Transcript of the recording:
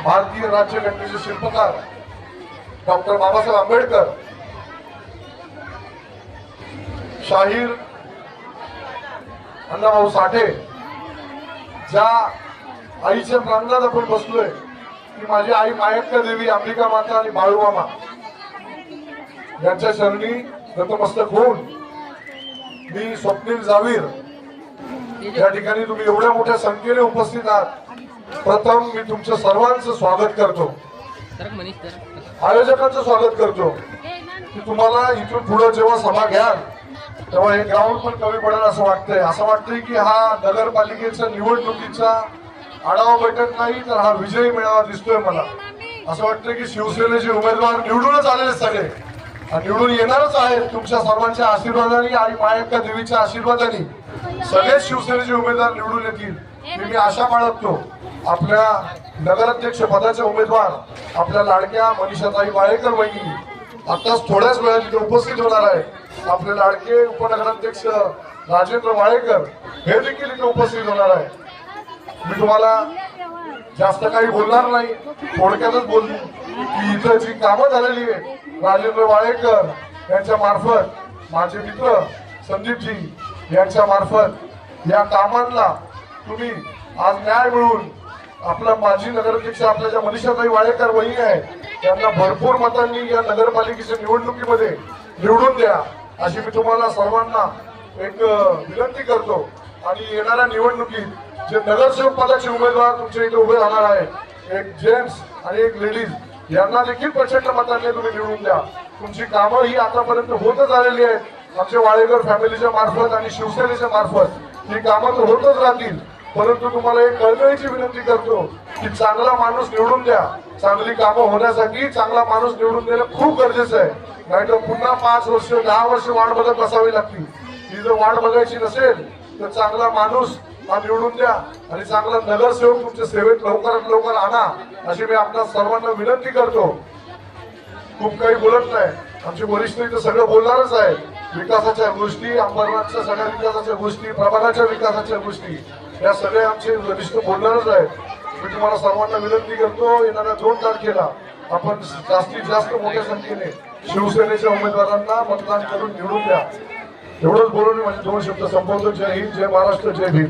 भारतीय राज्यघटनेचे शिल्पकार डॉक्टर बाबासाहेब आंबेडकर, शाहीर अण्णाभाऊ साठे, ज्या आईच्या प्रांगणात आपण बसलोय ती माझी आई मायक्का देवी, अंबिका माता आणि बाळूमामा यांच्या चरणी नतमस्तक होऊन मी स्वप्नील जावीर या ठिकाणी तुम्ही एवढ्या मोठ्या संख्येने उपस्थित आहात, प्रथम मी तुमचं सर्वांचं स्वागत करतो, आयोजकांचं स्वागत करतो की तुम्हाला इथून पुढे जेव्हा सभा घ्याल तेव्हा हे ग्राउंड पण कमी पडेल असं वाटतंय. असं वाटतंय की हा नगरपालिकेच्या निवडणुकीचा आढावा बैठक नाही तर हा विजयी मेळावा दिसतोय मला. असं वाटतंय की शिवसेनेचे उमेदवार निवडूनच आलेले सगळे आणि निवडून येणारच आहेत. तुमच्या सर्वांच्या आशीर्वादाने आणि मायक्का देवीच्या आशीर्वादाने सगळेच शिवसेनेचे उमेदवार निवडून येतील मी आशा बाळगतो. आपल्या नगराध्यक्ष पदाचे उमेदवार आपल्या लाडक्या मनीषाताई वाळेकर वहिनी आताच थोड्याच वेळात इथे उपस्थित होणार आहे. आपले लाडके उपनगराध्यक्ष राजेंद्र वाळेकर हे देखील इथे उपस्थित होणार आहे. मी तुम्हाला जास्त काही बोलणार नाही, थोडक्यातच बोलू की इथं जी कामं झालेली आहे राजेंद्र वाळेकर यांच्या मार्फत, माझे मित्र संदीपजी यांच्या मार्फत या कामांना तुम्ही आज न्याय मिळवून आपला माजी नगराध्यक्ष आपल्या ज्या मनीषाताई वाळेकर वहिनी आहे त्यांना भरपूर मतांनी या नगरपालिकेच्या निवडणुकीमध्ये निवडून द्या अशी मी तुम्हाला सर्वांना एक विनंती करतो. आणि येणाऱ्या निवडणुकीत जे नगरसेवक पदाचे उमेदवार तुमच्या इथे उभे राहणार आहेत, एक जेंट्स आणि एक लेडीज, यांना देखील प्रचंड मतांनी तुम्ही निवडून द्या. तुमची कामं ही आतापर्यंत होतच आलेली आहेत. आमच्या वाळेकर फॅमिलीच्या मार्फत आणि शिवसेनेच्या मार्फत ही कामं तर होतच राहतील, परंतु तुम्हाला एक कळकळीची विनंती करतो की चांगला माणूस निवडून द्या. चांगली कामं होण्यासाठी चांगला माणूस निवडून देणं खूप गरजेचं आहे. नाहीतर पुन्हा 5 वर्ष 10 वर्ष वाट बघत बसावी लागतील. ही जर वाट बघायची नसेल तर चांगला माणूस हा निवडून द्या आणि चांगला नगरसेवक तुमच्या सेवेत लवकरात लवकर आणा अशी मी आपल्या सर्वांना विनंती करतो. खूप काही बोलत नाही, आमचे वरिष्ठ इथं सगळं बोलणारच आहे. विकासाच्या गोष्टी, अंबरनाथच्या सगळ्या विकासाच्या गोष्टी, प्रभागाच्या विकासाच्या गोष्टी या सगळ्या आमचे वरिष्ठ बोलणारच आहेत. मी तुम्हाला सर्वांना विनंती करतो येणाऱ्या 2 तारखेला आपण जास्तीत जास्त मोठ्या संख्येने शिवसेनेच्या उमेदवारांना मतदान करून निवडून द्या. एवढंच बोलून माझे 2 शब्द संपवतो. जय हिंद, जय महाराष्ट्र, जय भीम.